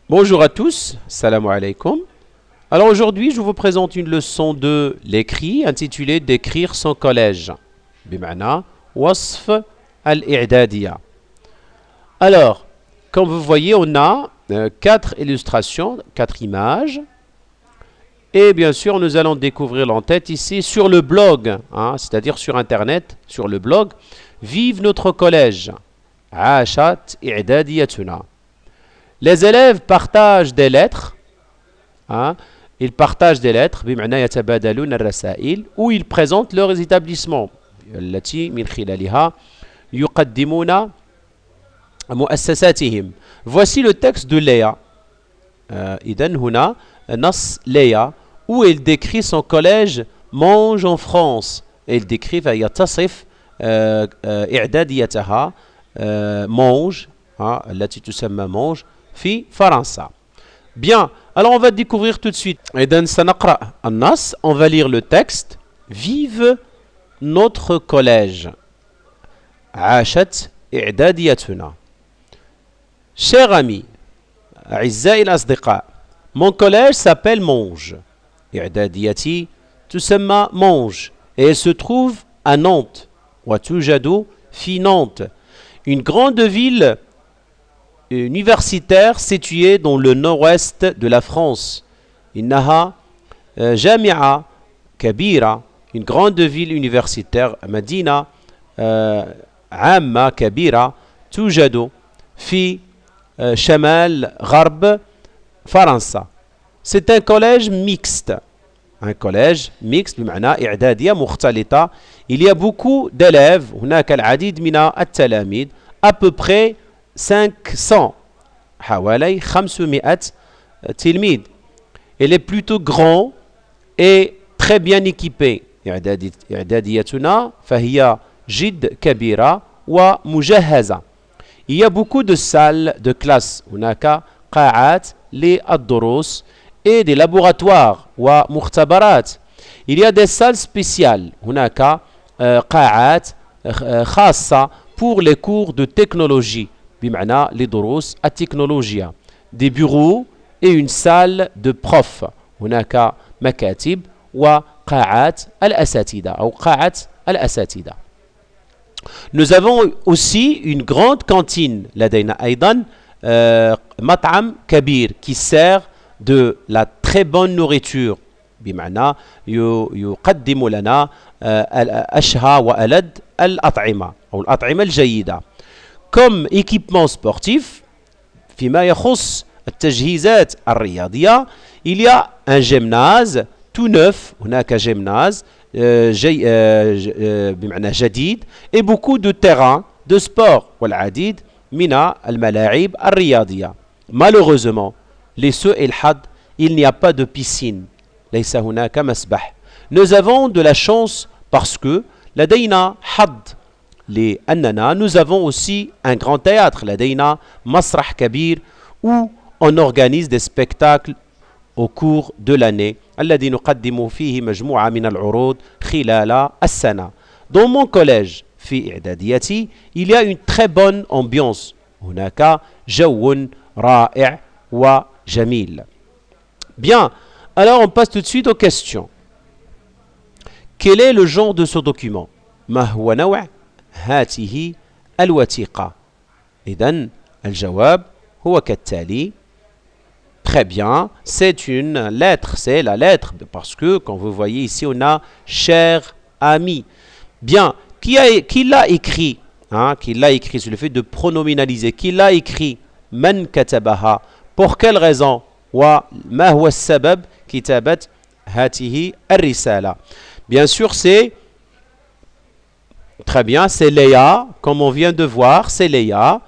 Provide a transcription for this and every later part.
Bonjour à tous, salam alaikum. Alors aujourd'hui, je vous présente une leçon de l'écrit intitulée d'écrire son collège. Bimana wasf al-i'dadiya. Alors, comme vous voyez, on a quatre illustrations, quatre images. Et bien sûr, nous allons découvrir l'entête ici sur le blog, c'est-à-dire sur Internet, sur le blog. Vive notre collège. Ashat i'dadiyatuna. Les élèves partagent des lettres, ils partagent des lettres, بمعنى يتبادلون الرسائل, où ils présentent leurs établissements, التي من خلالها يقدمون مؤسساتهم. Voici le texte de Léa. إذن هنا نص Léa, où elle décrit son collège Mange en France. Elle décrit فهي تصف إعداديتها Mange, التي تسمى Mange في فرنسا. Bien, alors on va découvrir tout de suite. إذن سنقرأ النص, on va lire le texte. Vive notre collège. عاشت إعداديتنا. Chers amis, أعزائي الأصدقاء, mon collège s'appelle Monge. إعداديتي تسمى Monge et elle se trouve à Nantes. وتوجد في Nantes, une grande ville universitaire située dans le nord-ouest de la France. إنها جامعة كبيرة, une grande ville universitaire, مدينة عامة كبيرة توجد في شمال غرب فرنسا. C'est un collège mixte. Un collège mixte بمعنى إعدادية مختلطة. Il y a beaucoup d'élèves, هناك العديد من التلاميذ, à peu près 500, حوالي 500 تلميذ. Elle est plutôt grand et très bien équipée. إعداديتنا فهي جد كبيرة ومجهزة. Il y a beaucoup de salles de classe. هناك قاعات للدروس et des laboratoires ومختبرات. Il y a des salles spéciales. هناك قاعات خاصة pour les cours de technologie. بمعنى لدروس التكنولوجيا. Des bureaux et une salle de prof. هناك مكاتب وقاعات الأساتذة أو قاعة الأساتذة. Nous avons aussi une grande cantine. لدينا أيضا مطعم كبير qui sert de la très bonne nourriture. بمعنى يقدم لنا أشهى وألذ الأطعمة أو الأطعمة الجيدة. Comme équipement sportif, فيما يخص التجهيزات الرياضية, il y a un gymnase tout neuf, هناك gymnase بمعنى جديد, et beaucoup de terrains de sport والعديد من الملاعب الرياضية. Malheureusement, لسوء الحظ, il n'y a pas de piscine. ليس هناك مسبح. Nous avons de la chance parce que لدينا حظ لأننا nous avons aussi un grand théâtre. لدينا مسرح كبير où on organise des spectacles au cours de l'année الذي نقدم فيه مجموعة من العروض خلال السنة. Dans mon collège في إعداديتي, il y a une très bonne ambiance. هناك جو رائع وجميل. Bien, alors on passe tout de suite aux questions. Quel est le genre de ce document? ما هو نوع هاته الوثيقة؟ إذن الجواب هو كالتالي. Très bien, c'est une lettre, c'est la lettre, parce que, comme vous voyez ici, on a cher ami. Bien, qui l'a écrit? Qui l'a écrit, c'est le fait de pronominaliser. Qui l'a écrit? من كتبها? Pour quelle raison? وما هو السبب كتابة هاته الرسالة? Bien sûr, c'est très bien, c'est Léa, comme on vient de voir, c'est Léa.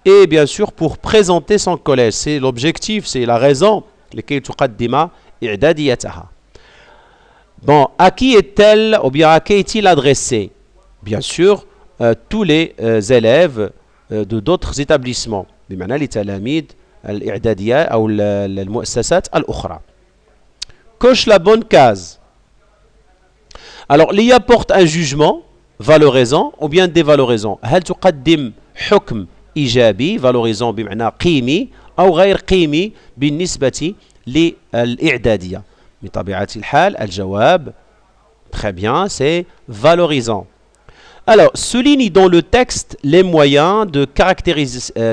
Et bien sûr, pour présenter son collège, c'est l'objectif, c'est la raison. لكي تقدم إعداديتها. Bon, à qui est-elle, ou bien à qui est-il adressé? Bien sûr, tous les élèves de d'autres établissements. بمعنى لتلاميذ الإعدادية أو المؤسسات الأخرى. Coche la bonne case. Alors, l'I apporte un jugement valorisant ou bien dévalorisant. هل تقدم حكم إيجابي valorisant بمعنى قيمي أو غير قيمي بالنسبة للإعدادية. بطبيعة الحال الجواب très bien, c'est valorisant. Alors, souligne dans le texte les moyens de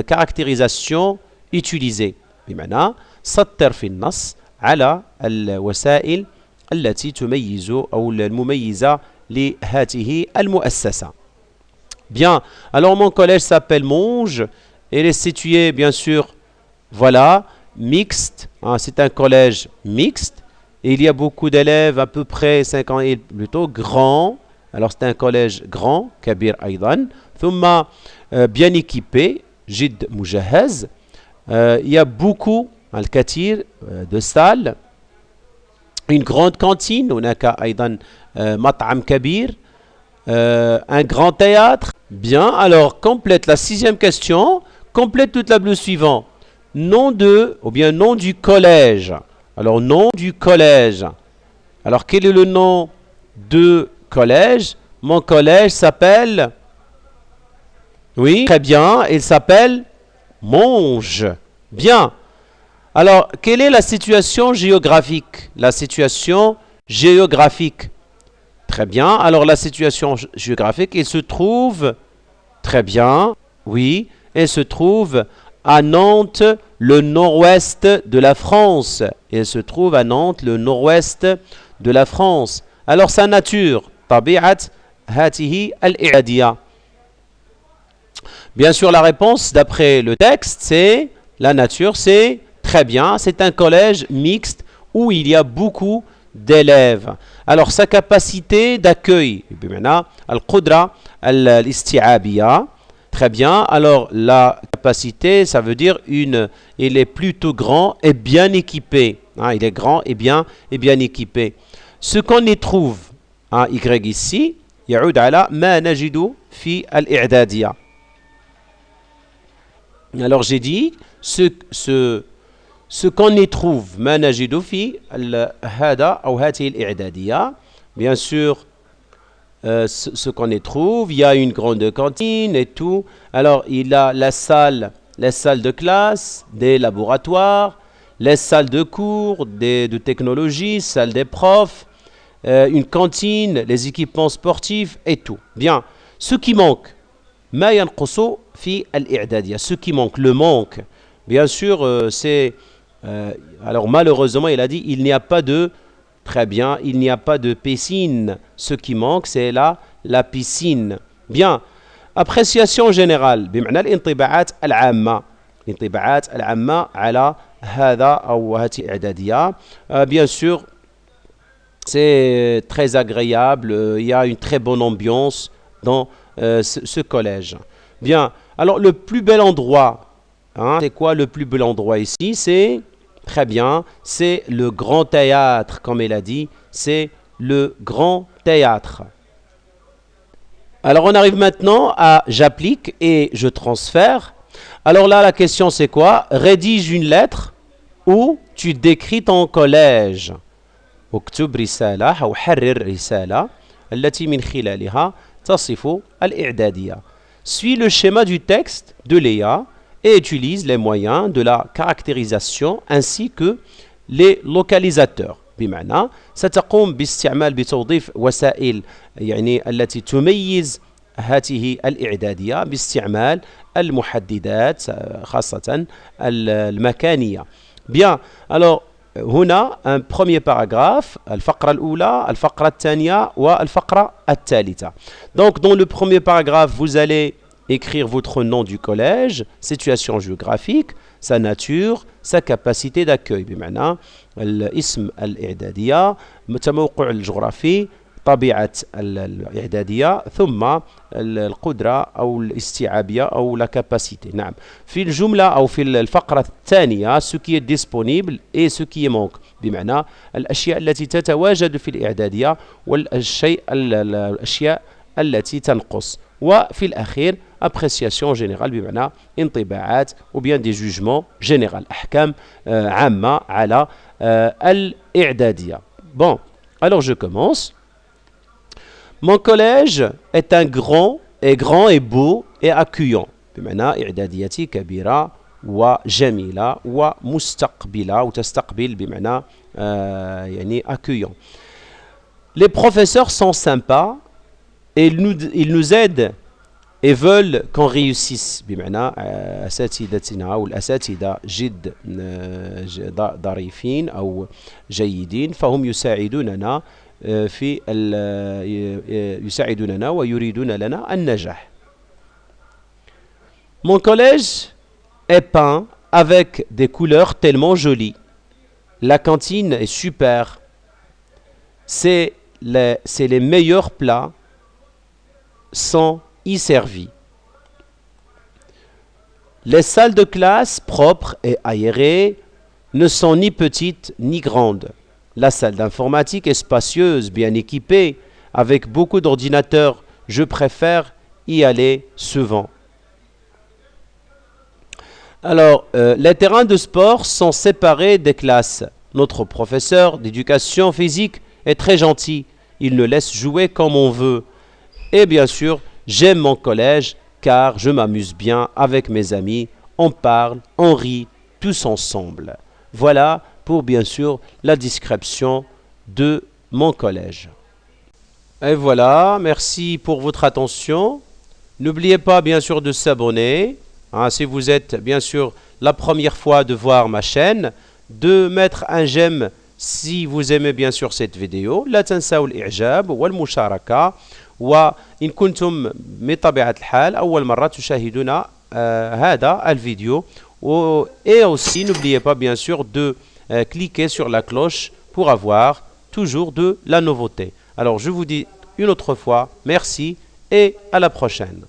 caractérisation utilisés. بمعنى سطر في النص على الوسائل التي تميز أو المميزة لهذه المؤسسة. Bien, alors mon collège s'appelle Monge. Il est situé, bien sûr, voilà, mixte. Hein, c'est un collège mixte. Et il y a beaucoup d'élèves, à peu près 50 et plutôt grand. Alors c'est un collège grand, Kabir Aïdan. Thumma, bien équipé, Jid Mujahaz. Il y a beaucoup, al-katir, de salles. Une grande cantine, Hunaka Aïdan Mat'am Kabir. Un grand théâtre. Bien, alors complète la 6e question. Complète le tableau suivant. Nom de, ou bien nom du collège. Alors, nom du collège. Alors, quel est le nom de collège? Mon collège s'appelle... Oui, très bien. Il s'appelle Monge. Bien. Alors, quelle est la situation géographique? La situation géographique. Très bien. Alors, la situation géographique, il se trouve... Très bien. Oui. Elle se trouve à Nantes, le nord-ouest de la France. Elle se trouve à Nantes, le nord-ouest de la France. Alors, sa nature, tabi'at hatihi al-i'adiyya. Bien sûr, la réponse, d'après le texte, c'est la nature, c'est très bien. C'est un collège mixte où il y a beaucoup d'élèves. Alors, sa capacité d'accueil, al-qudra al-isti'abiyya. Très bien. Alors, la capacité, ça veut dire il est plutôt grand et bien équipé. Hein, il est grand et bien équipé. Ce qu'on y trouve, hein, Y ici, يعود على ما نجد في الإعدادية. Alors, j'ai dit, ce qu'on y trouve, ما نجد في هذا أو هذه الإعدادية. Bien sûr, ce qu'on y trouve, il y a une grande cantine et tout. Alors, il a les salles de classe, des laboratoires, les salles de cours, de technologie, salles des profs, une cantine, les équipements sportifs et tout. Bien, ce qui manque, ما ينقص في الإعدادية. Ce qui manque, le manque, bien sûr, c'est... alors, malheureusement, il a dit, il n'y a pas de... Très bien, il n'y a pas de piscine. Ce qui manque, c'est la piscine. Bien, appréciation générale. بمعنى الانطباعات العامة. الانطباعات العامة على هذا أو هذه الإعدادية. Bien sûr, c'est très agréable. Il y a une très bonne ambiance dans ce collège. Bien, alors le plus bel endroit, hein, c'est quoi le plus bel endroit ici? C'est... Très bien, c'est le grand théâtre, comme il a dit, c'est le grand théâtre. Alors on arrive maintenant à j'applique et je transfère. Alors là, la question c'est quoi? Rédige une lettre où tu décris ton collège. اكتب رسالة أو حرر رسالة التي من خلالها تصف الإعدادية. Suis le schéma du texte de Léa et utilise les moyens de la caractérisation ainsi que les localisateurs. بمعنى ستقوم باستعمال بتوظيف وسائل يعني التي تميز هذه الإعدادية باستعمال المحددات خاصة المكانية. Bien, alors هنا un premier paragraphe, الفقرة الأولى, الفقرة الثانية والفقرة الثالثة. Donc dans le premier paragraphe, vous allez écrire votre nom du collège, situation géographique, sa nature, sa capacité d'accueil. بمعنى الاسم الإعدادية, التموقع الجغرافي, طبيعة الإعدادية, ثم القدرة أو الاستيعابية أو la capacité. نعم. في الجملة أو في الفقرة الثانية ce qui est disponible et ce qui manque. بمعنى الأشياء التي تتواجد في الإعدادية والأشياء التي تنقص. وفي الأخير appréciation générale بمعنى انطباعات ou bien des jugements généraux أحكام عامة على الإعدادية. Bon, alors je commence. Mon collège est un grand et beau et accueillant. بمعنى إعداديتي كبيرة وجميلة ومستقبلة وتستقبل بمعنى يعني accueillant. Les professeurs sont sympas et ils nous aident et veulent qu'on réussisse بمعنى أساتذتنا أو الأساتذة جد ظريفين أو جيدين فهم يساعدوننا في يساعدوننا ويريدون لنا النجاح. Mon collège est peint avec des couleurs tellement jolies. La cantine est super. C'est les meilleurs plats sont y servis. Les salles de classe propres et aérées ne sont ni petites ni grandes. La salle d'informatique est spacieuse, bien équipée, avec beaucoup d'ordinateurs. Je préfère y aller souvent. Alors, les terrains de sport sont séparés des classes. Notre professeur d'éducation physique est très gentil. Il nous laisse jouer comme on veut. Et bien sûr, j'aime mon collège car je m'amuse bien avec mes amis. On parle, on rit, tous ensemble. Voilà pour bien sûr la description de mon collège. Et voilà, merci pour votre attention. N'oubliez pas bien sûr de s'abonner. Si vous êtes bien sûr la première fois de voir ma chaîne, de mettre un j'aime si vous aimez bien sûr cette vidéo. لا تنسوا الإعجاب والمشاركة وإن كنتم بطبيعة الحال أول مرة تشاهدون هذا الفيديو. Et aussi n'oubliez pas bien sûr de cliquer sur la cloche pour avoir toujours de la nouveauté. Alors je vous dis une autre fois merci et à la prochaine.